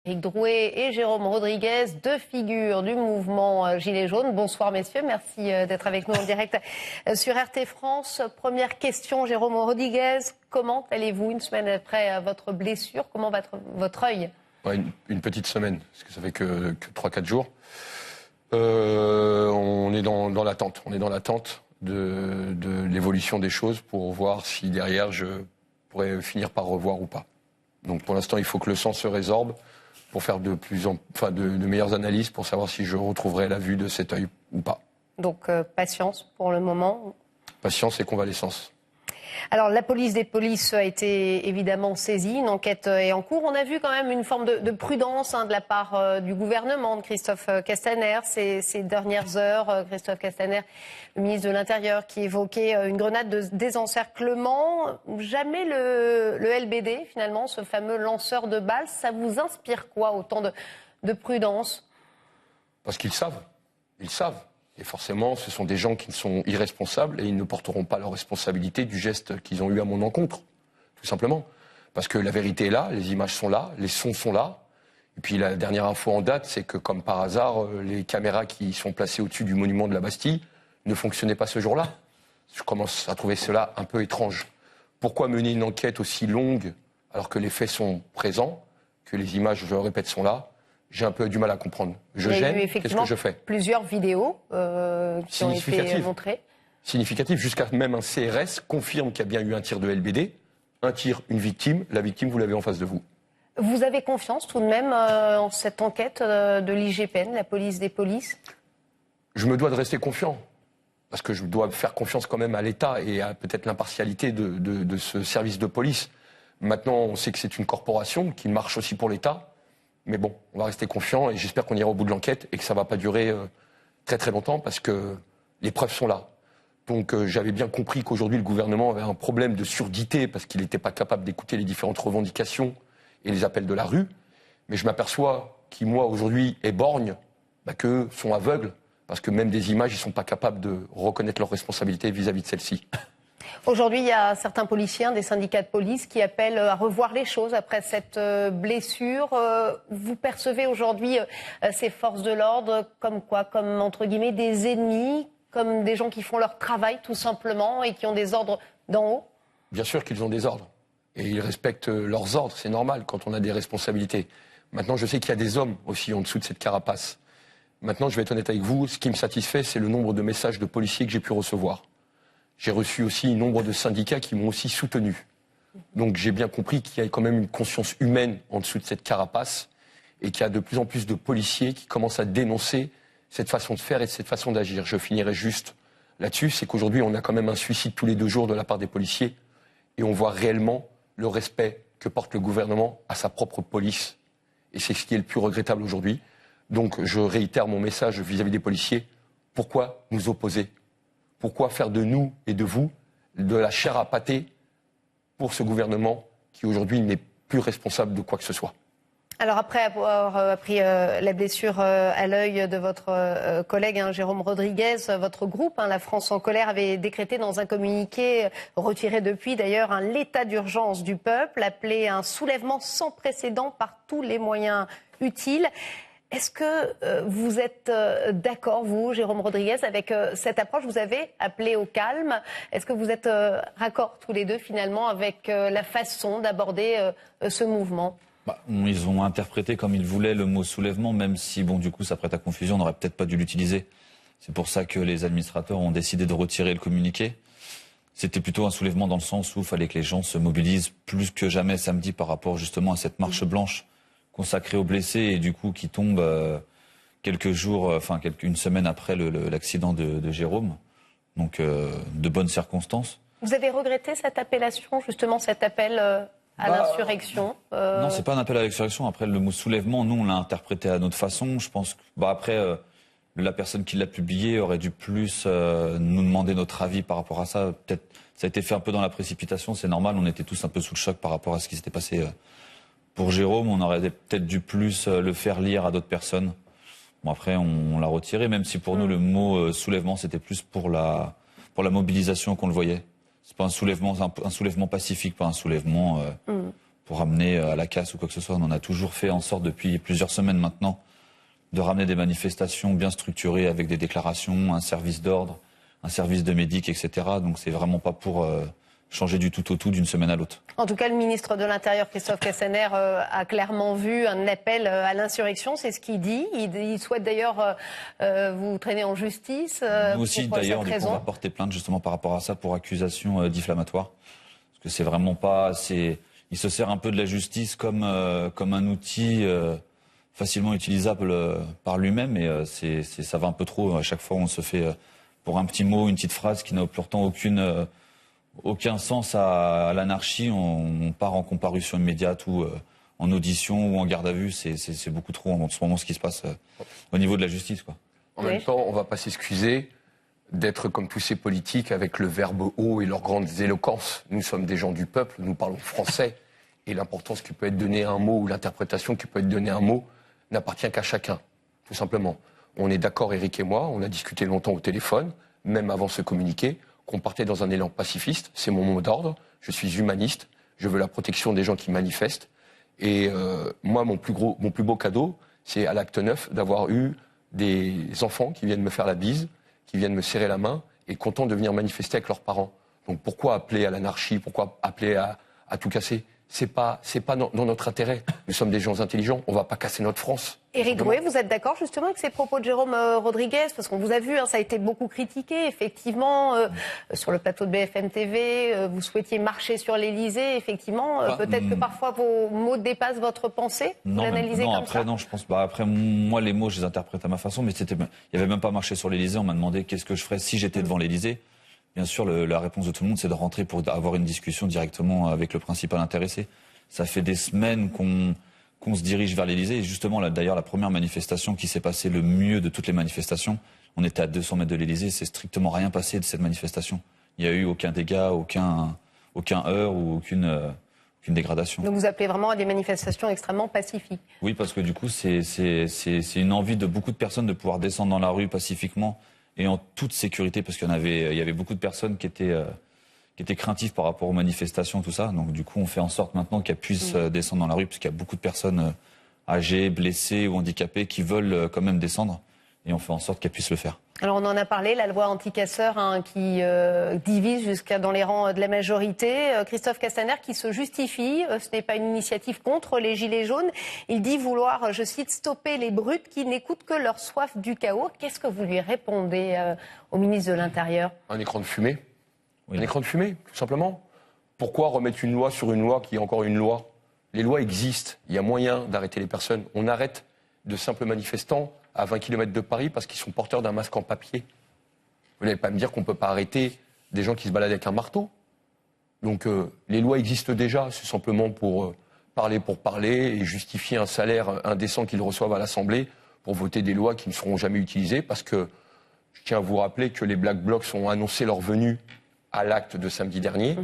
Éric Drouet et Jérôme Rodriguez, deux figures du mouvement Gilets jaunes. Bonsoir messieurs, merci d'être avec nous en direct sur RT France. Première question, Jérôme Rodriguez, comment allez-vous une semaine après votre blessure? Comment va votre œil? Une petite semaine, parce que ça fait que 3-4 jours. On est dans l'attente. On est dans l'attente de l'évolution des choses pour voir si derrière je pourrais finir par revoir ou pas. Donc pour l'instant, il faut que le sang se résorbe pour faire de meilleures analyses pour savoir si je retrouverai la vue de cet œil ou pas. Donc patience pour le moment. Patience et convalescence. Alors la police des polices a été évidemment saisie, une enquête est en cours. On a vu quand même une forme de prudence de la part du gouvernement, de Christophe Castaner, ces dernières heures. Christophe Castaner, le ministre de l'Intérieur, qui évoquait une grenade de désencerclement. Jamais le LBD, finalement, ce fameux lanceur de balles, ça vous inspire quoi, autant de prudence? Parce qu'ils savent, ils savent. Et forcément, ce sont des gens qui sont irresponsables et ils ne porteront pas leur responsabilité du geste qu'ils ont eu à mon encontre, tout simplement. Parce que la vérité est là, les images sont là, les sons sont là. Et puis la dernière info en date, c'est que comme par hasard, les caméras qui sont placées au-dessus du monument de la Bastille ne fonctionnaient pas ce jour-là. Je commence à trouver cela un peu étrange. Pourquoi mener une enquête aussi longue alors que les faits sont présents, que les images, je le répète, sont là? J'ai un peu du mal à comprendre. Je gêne, qu'est-ce que je fais? Plusieurs vidéos qui ont été montrées. Significatif, jusqu'à même un CRS confirme qu'il y a bien eu un tir de LBD, un tir, une victime. La victime, vous l'avez en face de vous. Vous avez confiance tout de même en cette enquête de l'IGPN, la police des polices? Je me dois de rester confiant, parce que je dois faire confiance quand même à l'État et à peut-être l'impartialité de ce service de police. Maintenant, on sait que c'est une corporation qui marche aussi pour l'État. Mais bon, on va rester confiant et j'espère qu'on ira au bout de l'enquête et que ça ne va pas durer très très longtemps parce que les preuves sont là. Donc j'avais bien compris qu'aujourd'hui le gouvernement avait un problème de surdité parce qu'il n'était pas capable d'écouter les différentes revendications et les appels de la rue. Mais je m'aperçois qui, moi, aujourd'hui, est borgne, qu'eux sont aveugles parce que même des images, ils ne sont pas capables de reconnaître leurs responsabilités vis-à-vis de celles-ci. Aujourd'hui, il y a certains policiers, des syndicats de police qui appellent à revoir les choses après cette blessure. Vous percevez aujourd'hui ces forces de l'ordre comme quoi? Comme, entre guillemets, des ennemis, comme des gens qui font leur travail tout simplement et qui ont des ordres d'en haut? Bien sûr qu'ils ont des ordres. Et ils respectent leurs ordres, c'est normal quand on a des responsabilités. Maintenant, je sais qu'il y a des hommes aussi en dessous de cette carapace. Maintenant, je vais être honnête avec vous, ce qui me satisfait, c'est le nombre de messages de policiers que j'ai pu recevoir. J'ai reçu aussi un nombre de syndicats qui m'ont aussi soutenu. Donc j'ai bien compris qu'il y a quand même une conscience humaine en dessous de cette carapace et qu'il y a de plus en plus de policiers qui commencent à dénoncer cette façon de faire et cette façon d'agir. Je finirai juste là-dessus, c'est qu'aujourd'hui on a quand même un suicide tous les 2 jours de la part des policiers et on voit réellement le respect que porte le gouvernement à sa propre police. Et c'est ce qui est le plus regrettable aujourd'hui. Donc je réitère mon message vis-à-vis des policiers. Pourquoi nous opposer ? Pourquoi faire de nous et de vous de la chair à pâté pour ce gouvernement qui aujourd'hui n'est plus responsable de quoi que ce soit? Alors après avoir pris la blessure à l'œil de votre collègue Jérôme Rodriguez, votre groupe, La France en colère, avait décrété dans un communiqué, retiré depuis d'ailleurs, l'état d'urgence du peuple, appelé un soulèvement sans précédent par tous les moyens utiles. Est-ce que vous êtes d'accord, vous, Jérôme Rodriguez, avec cette approche? Vous avez appelé au calme. Est-ce que vous êtes raccord tous les deux, finalement, avec la façon d'aborder ce mouvement? Ils ont interprété comme ils voulaient le mot soulèvement, même si, du coup, ça prête à confusion. On n'aurait peut-être pas dû l'utiliser. C'est pour ça que les administrateurs ont décidé de retirer le communiqué. C'était plutôt un soulèvement dans le sens où il fallait que les gens se mobilisent plus que jamais samedi par rapport justement à cette marche blanche consacré aux blessés et du coup qui tombe quelques jours, une semaine après l'accident de Jérôme. Donc de bonnes circonstances. Vous avez regretté cette appellation, justement cet appel à l'insurrection Non, c'est pas un appel à l'insurrection. Après le mot soulèvement, nous on l'a interprété à notre façon. Je pense que après la personne qui l'a publié aurait dû plus nous demander notre avis par rapport à ça. Peut-être ça a été fait un peu dans la précipitation, c'est normal. On était tous un peu sous le choc par rapport à ce qui s'était passé. Pour Jérôme, on aurait peut-être dû plus le faire lire à d'autres personnes. Bon, après, on l'a retiré, même si pour nous, le mot soulèvement, c'était plus pour la mobilisation qu'on le voyait. C'est pas un soulèvement pacifique, pas un soulèvement amener à la casse ou quoi que ce soit. On en a toujours fait en sorte depuis plusieurs semaines maintenant de ramener des manifestations bien structurées avec des déclarations, un service d'ordre, un service de médic, etc. Donc c'est vraiment pas pour changer du tout au tout d'une semaine à l'autre. En tout cas, le ministre de l'Intérieur, Christophe Castaner, a clairement vu un appel à l'insurrection, c'est ce qu'il dit. Il souhaite d'ailleurs vous traîner en justice. Nous aussi, d'ailleurs, on va porter plainte justement par rapport à ça pour accusation diffamatoire. Parce que c'est vraiment pas... Il se sert un peu de la justice comme un outil facilement utilisable par lui-même, et ça va un peu trop. À chaque fois, on se fait, pour un petit mot, une petite phrase qui n'a pourtant aucun sens à l'anarchie, on part en comparution immédiate ou en audition ou en garde à vue. C'est beaucoup trop en ce moment ce qui se passe au niveau de la justice, quoi. En même temps, on ne va pas s'excuser d'être comme tous ces politiques avec le verbe haut et leurs grandes éloquences. Nous sommes des gens du peuple, nous parlons français, et l'importance qui peut être donnée à un mot ou l'interprétation qui peut être donnée à un mot n'appartient qu'à chacun, tout simplement. On est d'accord, Éric et moi, on a discuté longtemps au téléphone, même avant ce communiqué, qu'on partait dans un élan pacifiste, c'est mon mot d'ordre, je suis humaniste, je veux la protection des gens qui manifestent, et moi, mon plus beau cadeau, c'est à l'acte 9 d'avoir eu des enfants qui viennent me faire la bise, qui viennent me serrer la main, et contents de venir manifester avec leurs parents. Donc pourquoi appeler à l'anarchie, pourquoi appeler à tout casser ? C'est pas dans notre intérêt. Nous sommes des gens intelligents, on ne va pas casser notre France. Éric Drouet, vous êtes d'accord justement avec ces propos de Jérôme Rodriguez? Parce qu'on vous a vu, ça a été beaucoup critiqué, effectivement, sur le plateau de BFM TV, vous souhaitiez marcher sur l'Élysée, effectivement. Peut-être que parfois vos mots dépassent votre pensée. Non, je pense pas. Après, moi, les mots, je les interprète à ma façon, mais il n'y avait même pas marché sur l'Élysée. On m'a demandé qu'est-ce que je ferais si j'étais devant l'Élysée. Bien sûr, la réponse de tout le monde, c'est de rentrer pour avoir une discussion directement avec le principal intéressé. Ça fait des semaines qu'on se dirige vers l'Élysée. Et justement, d'ailleurs, la première manifestation qui s'est passée le mieux de toutes les manifestations, on était à 200 mètres de l'Élysée, c'est strictement rien passé de cette manifestation. Il n'y a eu aucun dégât, aucun heurt ou aucune dégradation. Donc vous appelez vraiment à des manifestations extrêmement pacifiques? Oui, parce que du coup, c'est une envie de beaucoup de personnes de pouvoir descendre dans la rue pacifiquement et en toute sécurité, parce qu'il y avait beaucoup de personnes qui étaient craintives par rapport aux manifestations, tout ça. Donc du coup, on fait en sorte maintenant qu'elles puissent descendre dans la rue, parce qu'il y a beaucoup de personnes âgées, blessées ou handicapées qui veulent quand même descendre, et on fait en sorte qu'elles puissent le faire. Alors on en a parlé, la loi anti-casseurs qui divise jusqu'à dans les rangs de la majorité. Christophe Castaner qui se justifie, ce n'est pas une initiative contre les Gilets jaunes. Il dit vouloir, je cite, stopper les brutes qui n'écoutent que leur soif du chaos. Qu'est-ce que vous lui répondez au ministre de l'Intérieur? Un écran de fumée. Oui. Un écran de fumée, tout simplement. Pourquoi remettre une loi sur une loi qui est encore une loi? Les lois existent, il y a moyen d'arrêter les personnes. On arrête de simples manifestants à 20 km de Paris parce qu'ils sont porteurs d'un masque en papier. Vous n'allez pas me dire qu'on ne peut pas arrêter des gens qui se baladent avec un marteau. Donc les lois existent déjà, c'est simplement pour parler et justifier un salaire indécent qu'ils reçoivent à l'Assemblée pour voter des lois qui ne seront jamais utilisées, parce que je tiens à vous rappeler que les Black Blocs ont annoncé leur venue à l'acte de samedi dernier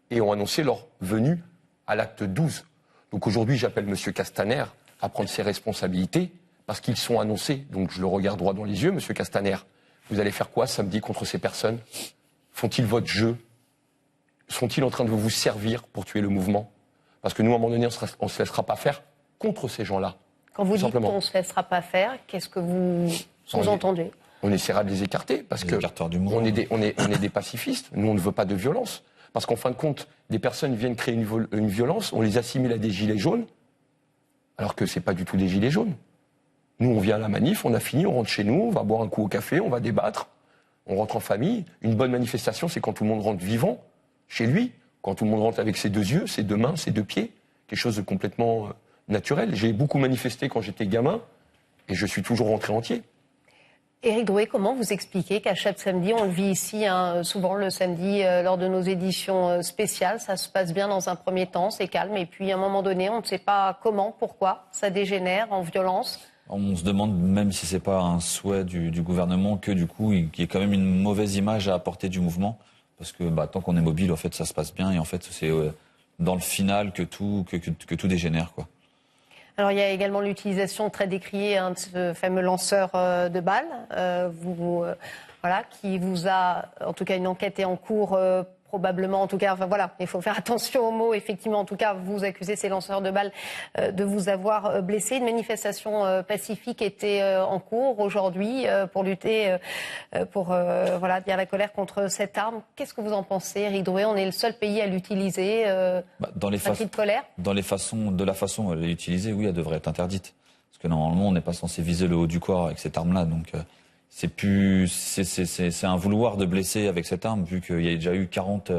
et ont annoncé leur venue à l'acte 12. Donc aujourd'hui, j'appelle M. Castaner à prendre ses responsabilités, parce qu'ils sont annoncés. Donc je le regarde droit dans les yeux, M. Castaner. Vous allez faire quoi samedi contre ces personnes? Font-ils votre jeu? Sont-ils en train de vous servir pour tuer le mouvement? Parce que nous, à un moment donné, on ne se laissera pas faire contre ces gens-là. Quand vous dites qu'on ne se laissera pas faire, qu'est-ce que vous sous-entendez? On essaiera de les écarter, parce qu'on est des pacifistes. Nous, on ne veut pas de violence. Parce qu'en fin de compte, des personnes viennent créer une violence, on les assimile à des gilets jaunes, alors que ce n'est pas du tout des gilets jaunes. Nous, on vient à la manif, on a fini, on rentre chez nous, on va boire un coup au café, on va débattre, on rentre en famille. Une bonne manifestation, c'est quand tout le monde rentre vivant, chez lui, quand tout le monde rentre avec ses deux yeux, ses deux mains, ses deux pieds, quelque chose de complètement naturel. J'ai beaucoup manifesté quand j'étais gamin, et je suis toujours rentré entier. Éric Drouet, comment vous expliquez qu'à chaque samedi, on le vit ici, souvent le samedi, lors de nos éditions spéciales, ça se passe bien dans un premier temps, c'est calme, et puis à un moment donné, on ne sait pas comment, pourquoi, ça dégénère en violence? On se demande même si c'est pas un souhait du gouvernement que du coup il y ait quand même une mauvaise image à apporter du mouvement, parce que tant qu'on est mobile, en fait, ça se passe bien, et en fait c'est dans le final que tout dégénère, quoi. Alors il y a également l'utilisation très décriée de ce fameux lanceur de balles, qui vous a, en tout cas une enquête est en cours, probablement, en tout cas, enfin voilà, il faut faire attention aux mots. Effectivement, en tout cas, vous accusez ces lanceurs de balles de vous avoir blessé. Une manifestation pacifique était en cours aujourd'hui pour lutter, pour dire la colère contre cette arme. Qu'est-ce que vous en pensez, Éric Drouet? On est le seul pays à l'utiliser. Dans les cri de colère. De la façon dont elle est utilisée, oui, elle devrait être interdite. Parce que normalement, on n'est pas censé viser le haut du corps avec cette arme-là. Donc, c'est un vouloir de blesser avec cette arme, vu qu'il y a déjà eu 40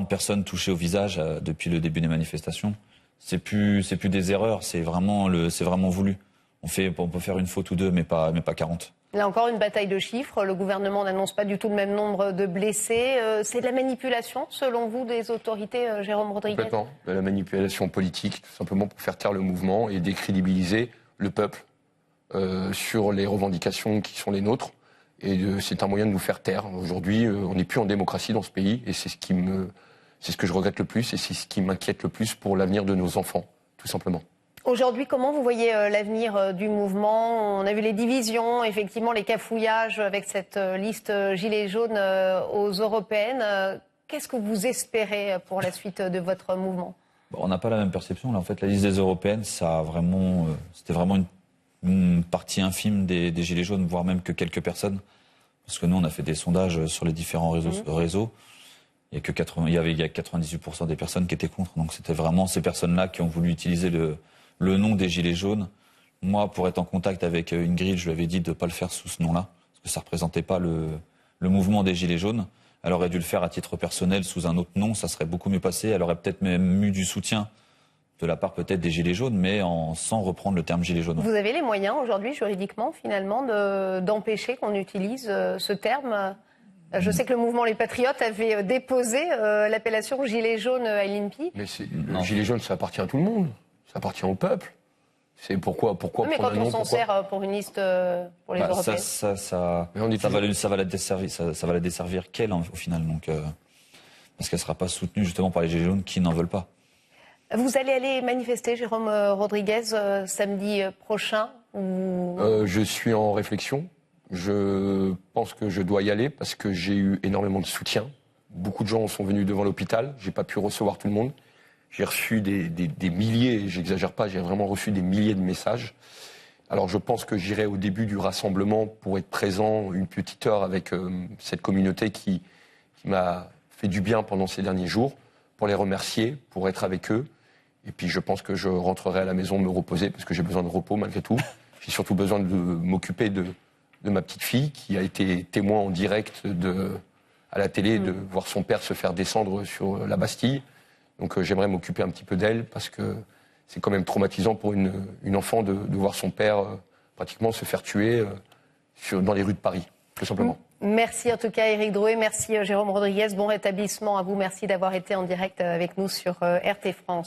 personnes touchées au visage depuis le début des manifestations. C'est plus des erreurs, c'est vraiment voulu. On peut faire une faute ou deux, mais pas 40. Là encore, une bataille de chiffres. Le gouvernement n'annonce pas du tout le même nombre de blessés. C'est de la manipulation, selon vous, des autorités, Jérôme Rodriguez? Complètement. De la manipulation politique, tout simplement pour faire taire le mouvement et décrédibiliser le peuple sur les revendications qui sont les nôtres. Et c'est un moyen de nous faire taire. Aujourd'hui, on n'est plus en démocratie dans ce pays et c'est ce que je regrette le plus et c'est ce qui m'inquiète le plus pour l'avenir de nos enfants, tout simplement. Aujourd'hui, comment vous voyez l'avenir du mouvement? On a vu les divisions, effectivement les cafouillages avec cette liste Gilets jaunes aux européennes. Qu'est-ce que vous espérez pour la suite de votre mouvement? On n'a pas la même perception. Là, en fait, la liste des européennes, c'était vraiment une partie infime des Gilets jaunes, voire même que quelques personnes. Parce que nous, on a fait des sondages sur les différents réseaux. Il y a 98% des personnes qui étaient contre. Donc c'était vraiment ces personnes-là qui ont voulu utiliser le nom des Gilets jaunes. Moi, pour être en contact avec Ingrid, je lui avais dit de ne pas le faire sous ce nom-là, parce que ça ne représentait pas le mouvement des Gilets jaunes. Elle aurait dû le faire à titre personnel sous un autre nom, ça serait beaucoup mieux passé. Elle aurait peut-être même eu du soutien de la part peut-être des Gilets jaunes, mais sans reprendre le terme Gilets jaunes. Vous avez les moyens aujourd'hui, juridiquement, finalement, d'empêcher qu'on utilise ce terme? Je sais que le mouvement Les Patriotes avait déposé l'appellation Gilets jaunes à l'INPI. Mais Gilets jaunes, ça appartient à tout le monde. Ça appartient au peuple. C'est pourquoi mais quand on s'en sert pour une liste pour les européennes. Ça va la desservir qu'elle au final, donc parce qu'elle sera pas soutenue justement par les Gilets jaunes qui n'en veulent pas. Vous allez aller manifester, Jérôme Rodriguez, samedi prochain Je suis en réflexion. Je pense que je dois y aller parce que j'ai eu énormément de soutien. Beaucoup de gens sont venus devant l'hôpital. J'ai pas pu recevoir tout le monde. J'ai reçu des milliers, j'exagère pas, j'ai vraiment reçu des milliers de messages. Alors je pense que j'irai au début du rassemblement pour être présent une petite heure avec cette communauté qui m'a fait du bien pendant ces derniers jours, pour les remercier, pour être avec eux. Et puis je pense que je rentrerai à la maison me reposer parce que j'ai besoin de repos malgré tout. J'ai surtout besoin de m'occuper de ma petite fille qui a été témoin en direct à la télé de voir son père se faire descendre sur la Bastille. Donc j'aimerais m'occuper un petit peu d'elle parce que c'est quand même traumatisant pour une enfant de voir son père pratiquement se faire tuer dans les rues de Paris, tout simplement. Merci en tout cas Éric Drouet, merci Jérôme Rodriguez, bon rétablissement à vous, merci d'avoir été en direct avec nous sur RT France.